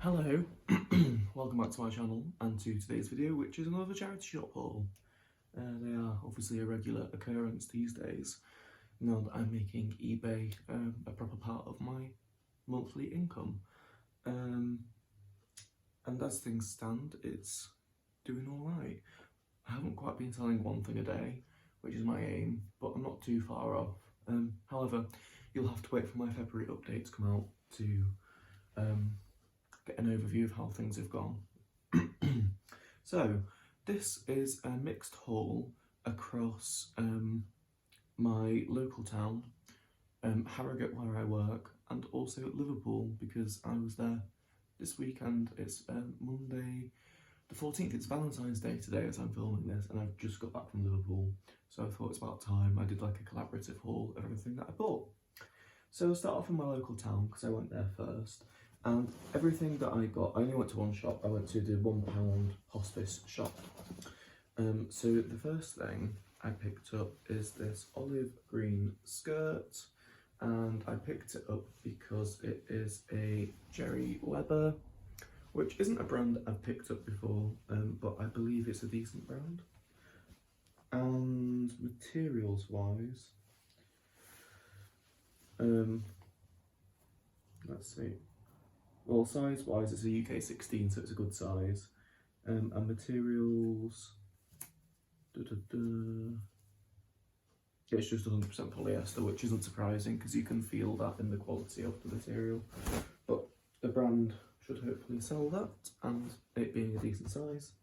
Hello, welcome back to my channel and to today's video, which is another charity shop haul. They are obviously a regular occurrence these days, now that I'm making eBay a proper part of my monthly income. And as things stand, it's doing alright. I haven't quite been selling one thing a day, which is my aim, but I'm not too far off. However, you'll have to wait for my February update to come out to get an overview of how things have gone. So this is a mixed haul across my local town, Harrogate where I work, and also Liverpool because I was there this weekend. It's Monday the 14th, it's Valentine's Day today as I'm filming this, and I've just got back from Liverpool, so I thought it's about time I did like a collaborative haul of everything that I bought. So I'll start off in my local town because I went there first. And everything that I got, I only went to one shop. I went to the £1 hospice shop. So the first thing I picked up is this olive green skirt, and I picked it up because it is a Jerry Weber, which isn't a brand I've picked up before, but I believe it's a decent brand. And materials wise, let's see. Well, size-wise, it's a UK 16, so it's a good size. And materials, yeah, it's just 100% polyester, which isn't surprising because you can feel that in the quality of the material. But the brand should hopefully sell that, and it being a decent size.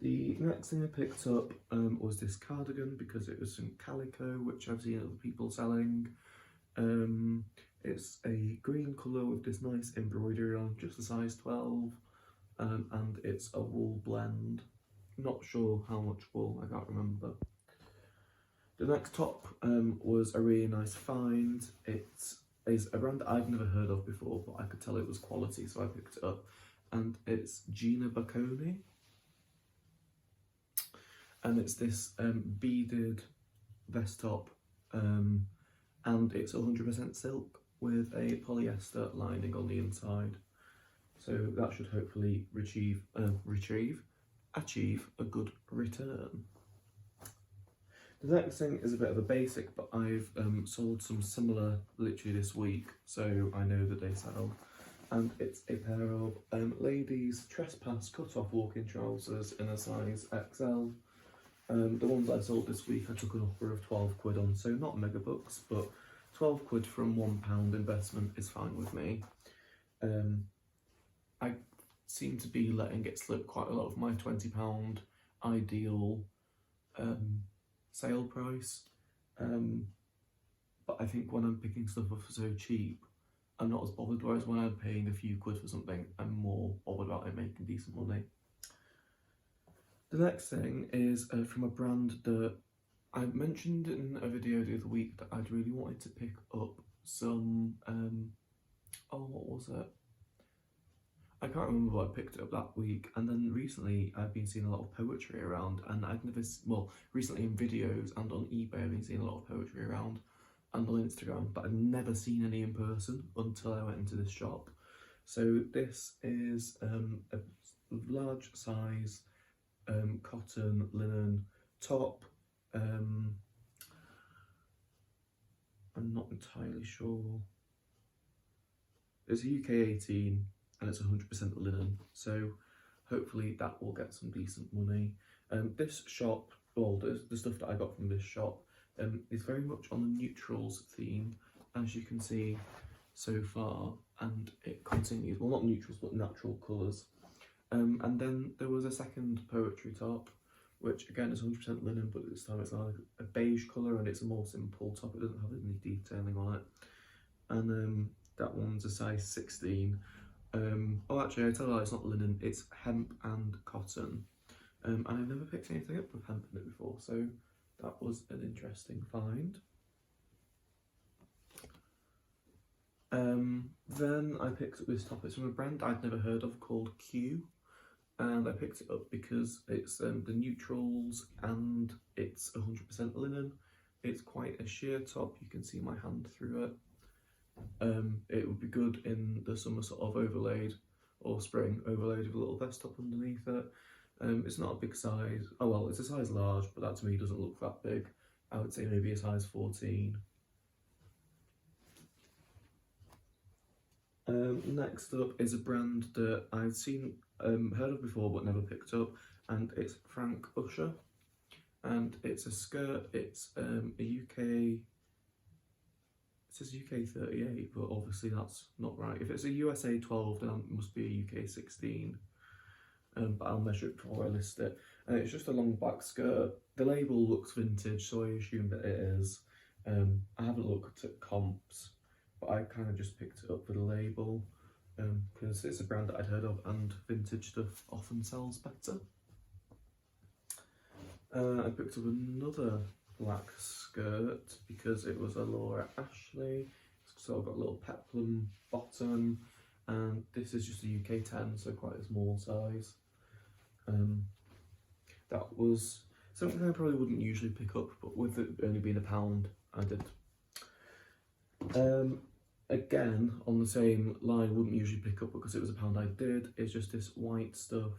The next thing I picked up was this cardigan because it was some calico, which I've seen other people selling. It's a green colour with this nice embroidery on, just a size 12, and it's a wool blend. Not sure how much wool, I can't remember. The next top was a really nice find. It is a brand that I've never heard of before, but I could tell it was quality, so I picked it up. And it's Gina Bacconi. And it's this beaded vest top, and it's 100% silk with a polyester lining on the inside, so that should hopefully achieve a good return. The next thing is a bit of a basic, but I've sold some similar literally this week, so I know that they sell, and it's a pair of ladies trespass cut-off walking trousers in a size XL. The ones I sold this week I took an offer of 12 quid on, so not mega bucks, but 12 quid from £1 investment is fine with me. I seem to be letting it slip quite a lot of my £20 ideal sale price, but I think when I'm picking stuff up for so cheap, I'm not as bothered, whereas when I'm paying a few quid for something, I'm more bothered about it making decent money. The next thing is from a brand that I mentioned in a video the other week that I'd really wanted to pick up some, what was it? I can't remember what I picked up that week, and then recently I've been seeing a lot of poetry around, and I'd never, recently in videos and on eBay I've been seeing a lot of poetry around, and on Instagram, but I've never seen any in person until I went into this shop. So this is a large size cotton linen top. I'm not entirely sure. It's a UK 18 and it's 100% linen, so hopefully that will get some decent money. This shop, well, the stuff that I got from this shop is very much on the neutrals theme, as you can see so far, and it continues, well, not neutrals but natural colours. And then there was a second poetry top, which again is 100% linen, but this time it's like a beige colour and it's a more simple top, it doesn't have any detailing on it. And that one's a size 16. Oh, actually I tell you, it's not linen, it's hemp and cotton. And I've never picked anything up with hemp in it before, so that was an interesting find. Then I picked up this top. It's from a brand I'd never heard of called Q, and I picked it up because it's the neutrals and it's 100% linen. It's quite a sheer top, you can see my hand through it. It would be good in the summer sort of overlaid or spring overloaded with a little vest top underneath it. It's not a big size. Oh well, it's a size large, but that to me doesn't look that big. I would say maybe a size 14. Next up is a brand that I've seen, heard of before but never picked up, and it's Frank Usher. And it's a skirt, it's a UK, it says UK 38, but obviously that's not right. If it's a USA 12, then it must be a UK 16. But I'll measure it before I list it. And it's just a long black skirt. The label looks vintage, so I assume that it is. I haven't looked at comps, but I kind of just picked it up for the label because it's a brand that I'd heard of, and vintage stuff often sells better. I picked up another black skirt because it was a Laura Ashley. It's sort of got a little peplum bottom, and this is just a UK 10, so quite a small size. That was something I probably wouldn't usually pick up, but with it only being £1, I did. Again, on the same line, wouldn't usually pick up because it was £1, I did. It's just this white stuff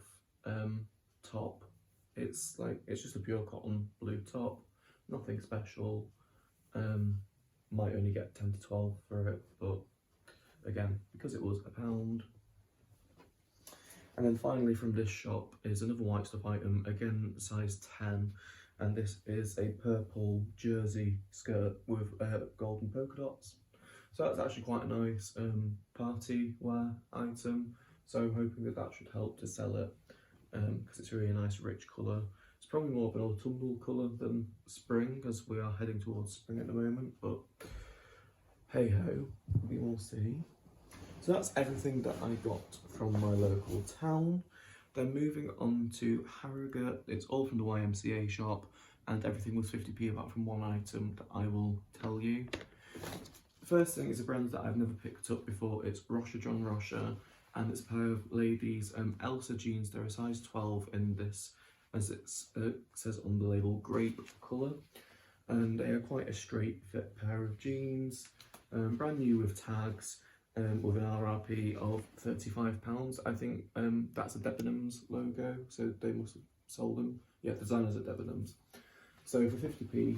top. It's just a pure cotton blue top, nothing special. Might only get 10 to 12 for it, but again, because it was £1. And then finally from this shop is another white stuff item, again size 10, and this is a purple jersey skirt with golden polka dots. So that's actually quite a nice party wear item, so I'm hoping that that should help to sell it, because it's really a nice rich colour. It's probably more of an autumnal colour than spring, as we are heading towards spring at the moment, but hey ho, we will see. So that's everything that I got from my local town. Then moving on to Harrogate, it's all from the YMCA shop, and everything was 50p apart from one item that I will tell you. The first thing is a brand that I've never picked up before. It's Rocha John Rocha, and it's a pair of ladies Elsa jeans. They're a size 12 in this, as it says on the label, grape colour, and they are quite a straight fit pair of jeans, brand new with tags, with an RRP of £35. I think that's a Debenhams logo, so they must have sold them. Yeah, designers at Debenhams. So for 50p,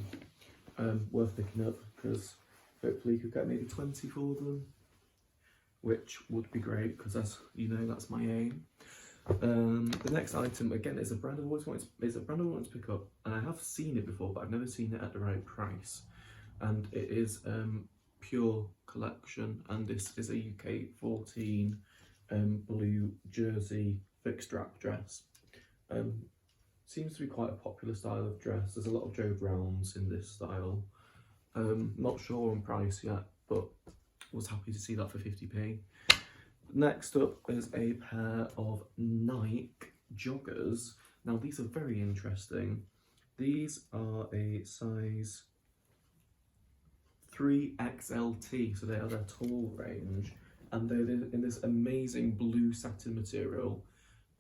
worth picking up, because hopefully you could get maybe 20 for them, which would be great, because that's, you know, that's my aim. The next item, again, is a brand I've always wanted to pick up, and I have seen it before, but I've never seen it at the right price. And it is Pure Collection, and this is a UK 14 blue jersey fixed strap dress. Seems to be quite a popular style of dress. There's a lot of Joe Browns in this style. Not sure on price yet, but was happy to see that for 50p. Next up is a pair of Nike joggers. Now these are very interesting. These are a size 3XLT, so they are their tall range, and they're in this amazing blue satin material,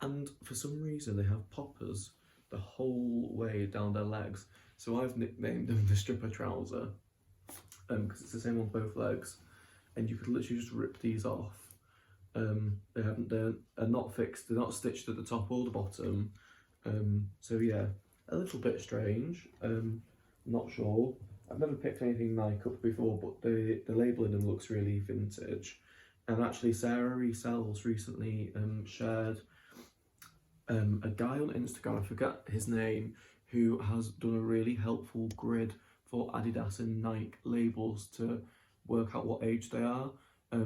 and for some reason they have poppers the whole way down their legs, so I've nicknamed them the stripper trouser, because it's the same on both legs, and you could literally just rip these off. They're not fixed, they're not stitched at the top or the bottom, so yeah, a little bit strange. Not sure. I've never picked anything Nike up before, but the label in them looks really vintage. And actually Sarah Resells recently shared a guy on Instagram, I forget his name, who has done a really helpful grid for Adidas and Nike labels to work out what age they are.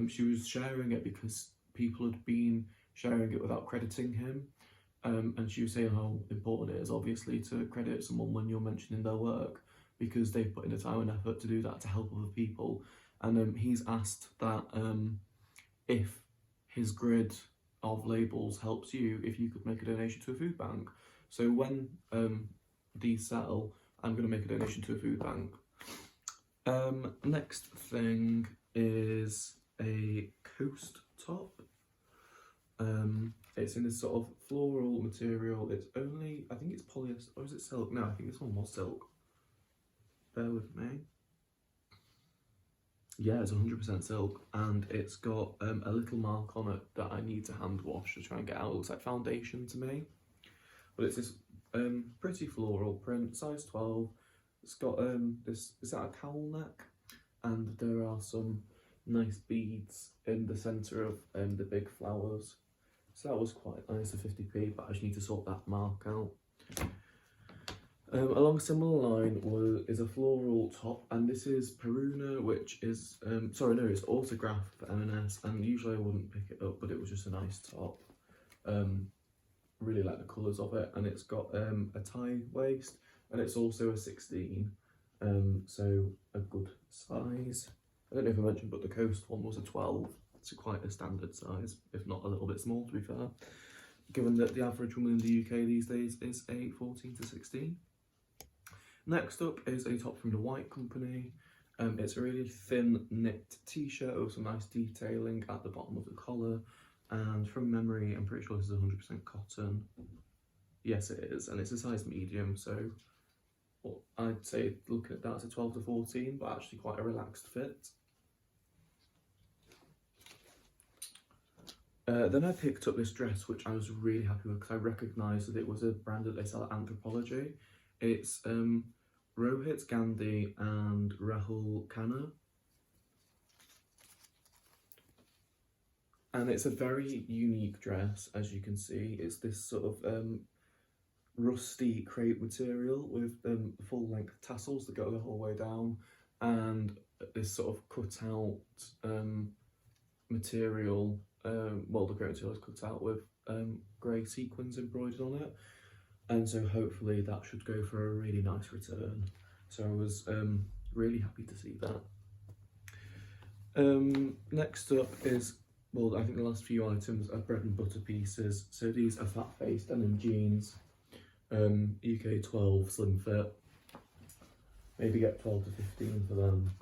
She was sharing it because people had been sharing it without crediting him. And she was saying how important it is, obviously, to credit someone when you're mentioning their work, because they've put in the time and effort to do that to help other people. And he's asked that if his grid of labels helps you, if you could make a donation to a food bank. So when these sell, I'm going to make a donation to a food bank. Next thing is a coast top. It's in this sort of floral material. It's only, I think it's polyester, or is it silk? No, I think this one was silk. Bear with me. yeah, it's 100% silk, and it's got a little mark on it that I need to hand wash to try and get out. It looks like foundation to me, but it's this pretty floral print, size 12. It's got this, is that a cowl neck? And there are some nice beads in the centre of the big flowers. So that was quite nice, a 50p, but I just need to sort that mark out. Along a similar line is a floral top, and this is Peruna, which is, sorry, no, it's autographed for M&S, and usually I wouldn't pick it up, but it was just a nice top. Really like the colours of it, and it's got a tie waist, and it's also a 16, so a good size. I don't know if I mentioned, but the Coast one was a 12. It's quite a standard size, if not a little bit small, to be fair, given that the average woman in the UK these days is a 14 to 16. Next up is a top from the White Company. It's a really thin knit t-shirt with some nice detailing at the bottom of the collar, and from memory I'm pretty sure this is 100% cotton. Yes, it is, and it's a size medium, so well, I'd say looking at that it's a 12 to 14, but actually quite a relaxed fit. Then I picked up this dress, which I was really happy with because I recognised that it was a brand that they sell at Anthropology. It's Rohit Gandhi and Rahul Khanna. And it's a very unique dress, as you can see. It's this sort of rusty crepe material with full length tassels that go the whole way down, and this sort of cut out material, well, the crepe material is cut out with grey sequins embroidered on it. And so hopefully that should go for a really nice return. So I was really happy to see that. Next up is, well, I think the last few items are bread and butter pieces. So these are fat-faced denim jeans, UK 12 slim fit. Maybe get 12 to 15 for them.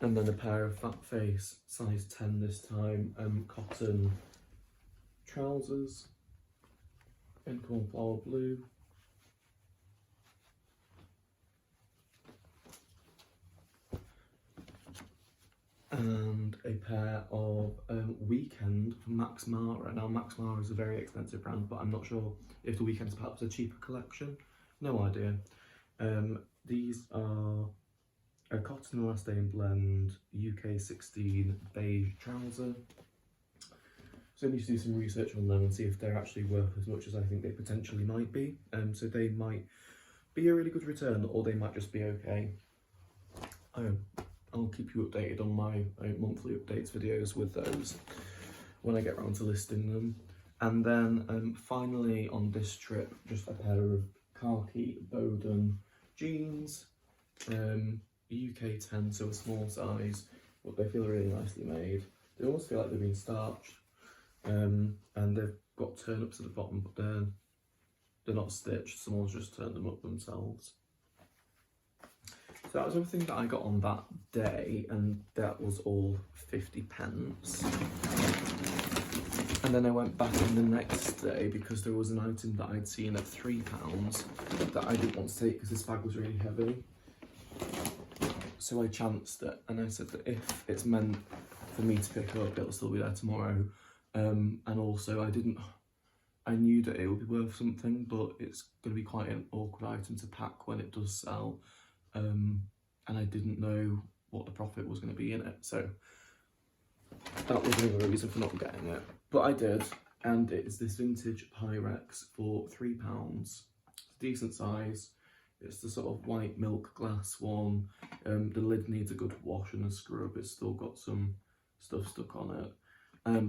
And then a pair of fat face, size 10 this time, cotton trousers in cornflower blue. And a pair of Weekend from Max Mara. Now Max Mara is a very expensive brand, but I'm not sure if the Weekend's perhaps a cheaper collection. No idea. These are a cotton elastane blend, UK 16 beige trouser. So I need to do some research on them and see if they're actually worth as much as I think they potentially might be. So they might be a really good return, or they might just be okay. I'll keep you updated on my monthly updates videos with those when I get around to listing them. And then finally on this trip, just a pair of khaki Bowdoin jeans, UK 10, so a small size, but they feel really nicely made. They almost feel like they've been starched. And they've got turn-ups at the bottom, but they're not stitched. Someone's just turned them up themselves. So that was everything that I got on that day, and that was all 50p. And then I went back in the next day because there was an item that I'd seen at £3 that I didn't want to take because this bag was really heavy. So I chanced it, and I said that if it's meant for me to pick up, it'll still be there tomorrow. And also I knew that it would be worth something, but it's going to be quite an awkward item to pack when it does sell. And I didn't know what the profit was going to be in it. So that was another reason for not getting it. But I did, and it's this vintage Pyrex for £3. It's a decent size. It's the sort of white milk glass one. The lid needs a good wash and a scrub. It's still got some stuff stuck on it.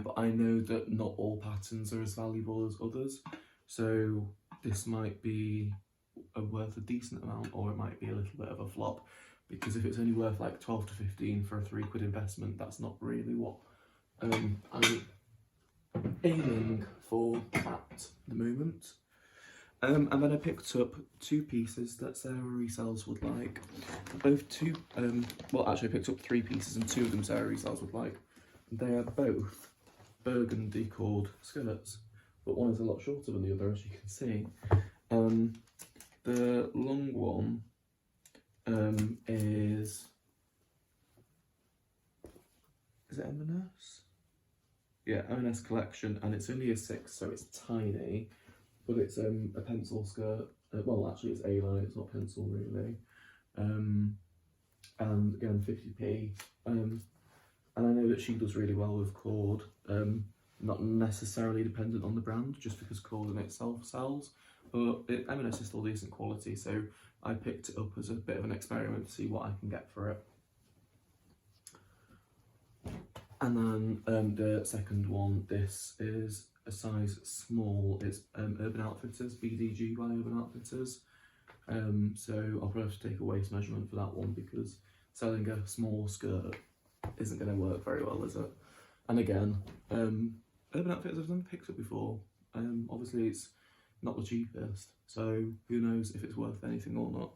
But I know that not all patterns are as valuable as others, so this might be worth a decent amount, or it might be a little bit of a flop, because if it's only worth like 12 to 15 for a £3 investment, that's not really what I'm aiming for at the moment. And then I picked up two pieces that Sarah resells would like. Both two, well actually I picked up 3 pieces and 2 of them Sarah resells would like. They are both burgundy cord skirts, but one is a lot shorter than the other, as you can see. The long one is it M&S? Yeah, M&S collection, and it's only a 6, so it's tiny, but it's a pencil skirt. Well, actually, it's A-line, it's not pencil really. And again, 50p. And I know that she does really well with cord. Not necessarily dependent on the brand, just because cord in itself sells. But M&S is still decent quality, so I picked it up as a bit of an experiment to see what I can get for it. And then the second one, this is a size small. It's Urban Outfitters, BDG by Urban Outfitters. So I'll probably have to take a waist measurement for that one, because selling a small skirt isn't going to work very well, is it? And again, Urban Outfitters I've never picked up before. Obviously it's not the cheapest, so who knows if it's worth anything or not.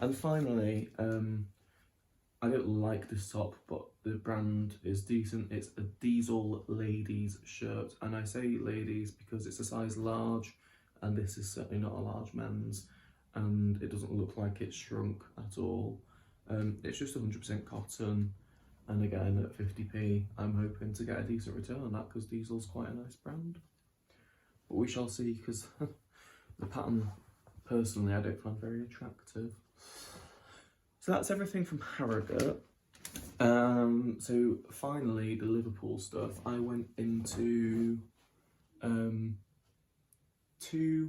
And finally, I don't like this top, but the brand is decent. It's a Diesel ladies shirt, and I say ladies because it's a size large, and this is certainly not a large men's, and it doesn't look like it's shrunk at all. It's just 100% cotton, and again at 50p, I'm hoping to get a decent return on that, because Diesel's quite a nice brand. But we shall see, because the pattern, personally, I don't find very attractive. So that's everything from Harrogate. So finally, the Liverpool stuff. I went into 2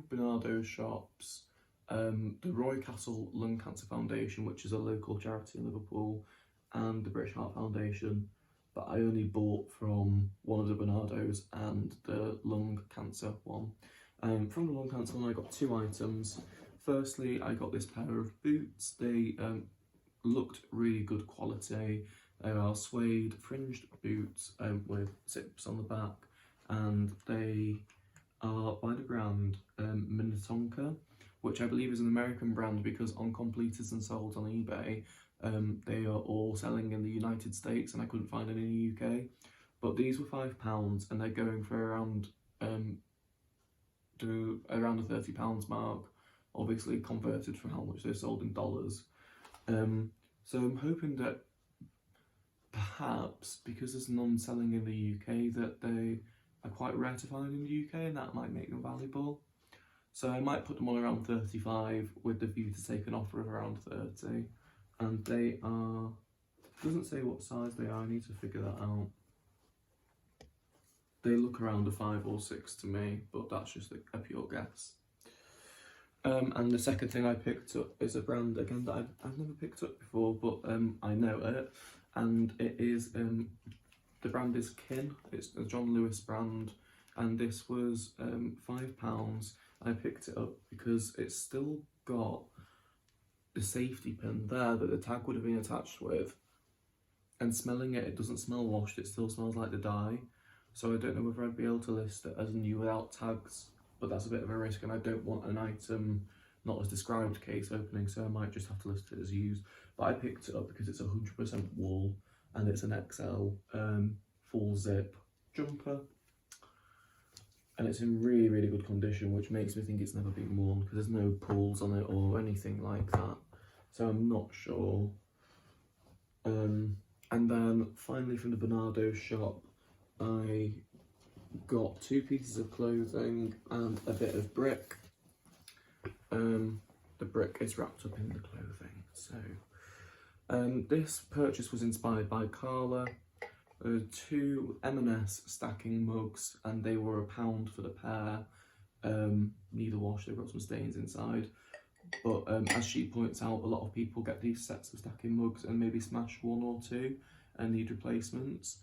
Bernardo shops, the Roy Castle Lung Cancer Foundation, which is a local charity in Liverpool, and the British Heart Foundation, but I only bought from one of the Bernardos and the lung cancer one. From the lung cancer one, I got 2 items. Firstly, I got this pair of boots. They looked really good quality. They are suede fringed boots with zips on the back, and they are by the brand Minnetonka, which I believe is an American brand, because on Completers and sold on eBay, they are all selling in the United States, and I couldn't find any in the UK. But these were £5, and they're going for around the £30 mark, obviously converted from how much they're sold in dollars. So I'm hoping that perhaps, because there's none selling in the UK, that they are quite rare to find in the UK, and that might make them valuable. So I might put them on around 35 with the view to take an offer of around 30. And they are, doesn't say what size they are, I need to figure that out. They look around a 5 or 6 to me, but that's just a pure guess. And the second thing I picked up is a brand, again, that I've never picked up before, but I know it, and it is, the brand is Kin. It's a John Lewis brand, and this was £5. I picked it up because it's still got the safety pin there that the tag would have been attached with, and smelling it, it doesn't smell washed, it still smells like the dye. So I don't know whether I'd be able to list it as new without tags, but that's a bit of a risk, and I don't want an item not as described case opening, so I might just have to list it as used. But I picked it up because it's 100% wool, and it's an XL full zip jumper, and it's in really, really good condition, which makes me think it's never been worn, because there's no pulls on it or anything like that, so I'm not sure. And then finally, from the Bernardo shop, I got 2 pieces of clothing and a bit of brick. The brick is wrapped up in the clothing. So this purchase was inspired by Carla. 2 M&S stacking mugs, and they were £1 for the pair. Neither wash, they've got some stains inside. But as she points out, a lot of people get these sets of stacking mugs and maybe smash 1 or 2 and need replacements.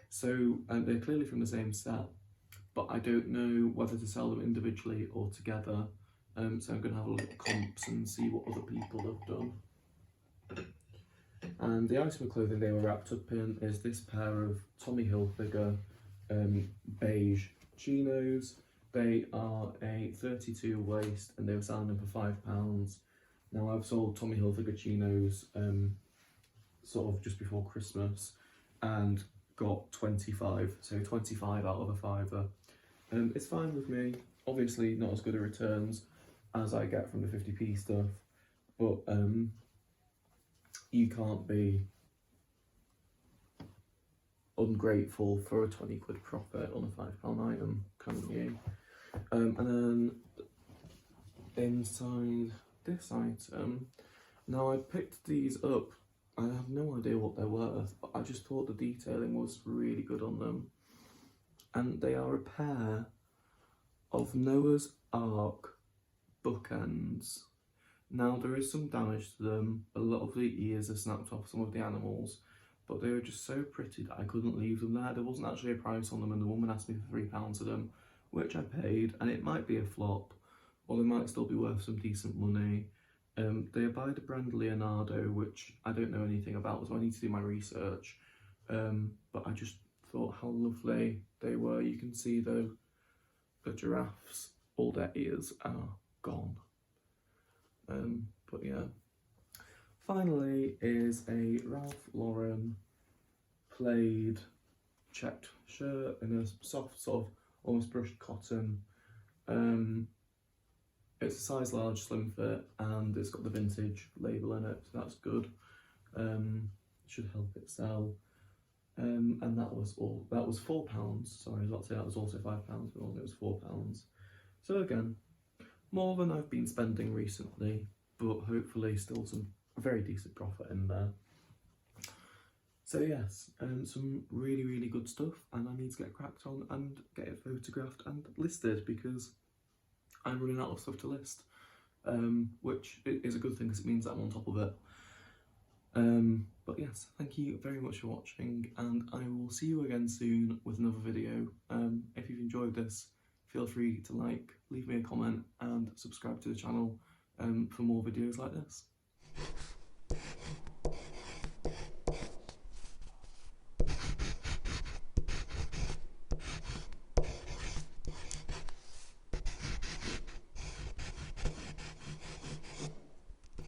So they're clearly from the same set, but I don't know whether to sell them individually or together. So I'm going to have a look at comps and see what other people have done. And the item of clothing they were wrapped up in is this pair of Tommy Hilfiger beige chinos. They are a 32 waist, and they were selling them for £5. Now, I've sold Tommy Hilfiger chinos sort of just before Christmas and got 25, so 25 out of a £5. It's fine with me. Obviously not as good a returns as I get from the 50p stuff, but you can't be ungrateful for a 20 quid profit on a £5 item, can you? And then inside this item, now I picked these up, I have no idea what they're worth, but I just thought the detailing was really good on them. And they are a pair of Noah's Ark bookends. Now there is some damage to them, a lot of the ears are snapped off some of the animals, but they were just so pretty that I couldn't leave them there. There wasn't actually a price on them, and the woman asked me for £3 for them, which I paid, and it might be a flop, or they might still be worth some decent money. They are by the brand Leonardo, which I don't know anything about, so I need to do my research. But I just thought how lovely they were. You can see though, the giraffes, all their ears are gone. But yeah. Finally is a Ralph Lauren plaid checked shirt in a soft sort of almost brushed cotton. It's a size large, slim fit, and it's got the vintage label in it, so that's good. Should help it sell. And that was £4. Sorry, I was about to say that was also £5, but it was £4. So again, more than I've been spending recently, but hopefully still some very decent profit in there. So yes, some really, really good stuff, and I need to get cracked on and get it photographed and listed because I'm running out of stuff to list, which is a good thing because it means that I'm on top of it. But yes, thank you very much for watching, and I will see you again soon with another video. If you've enjoyed this, feel free to like, leave me a comment and subscribe to the channel for more videos like this.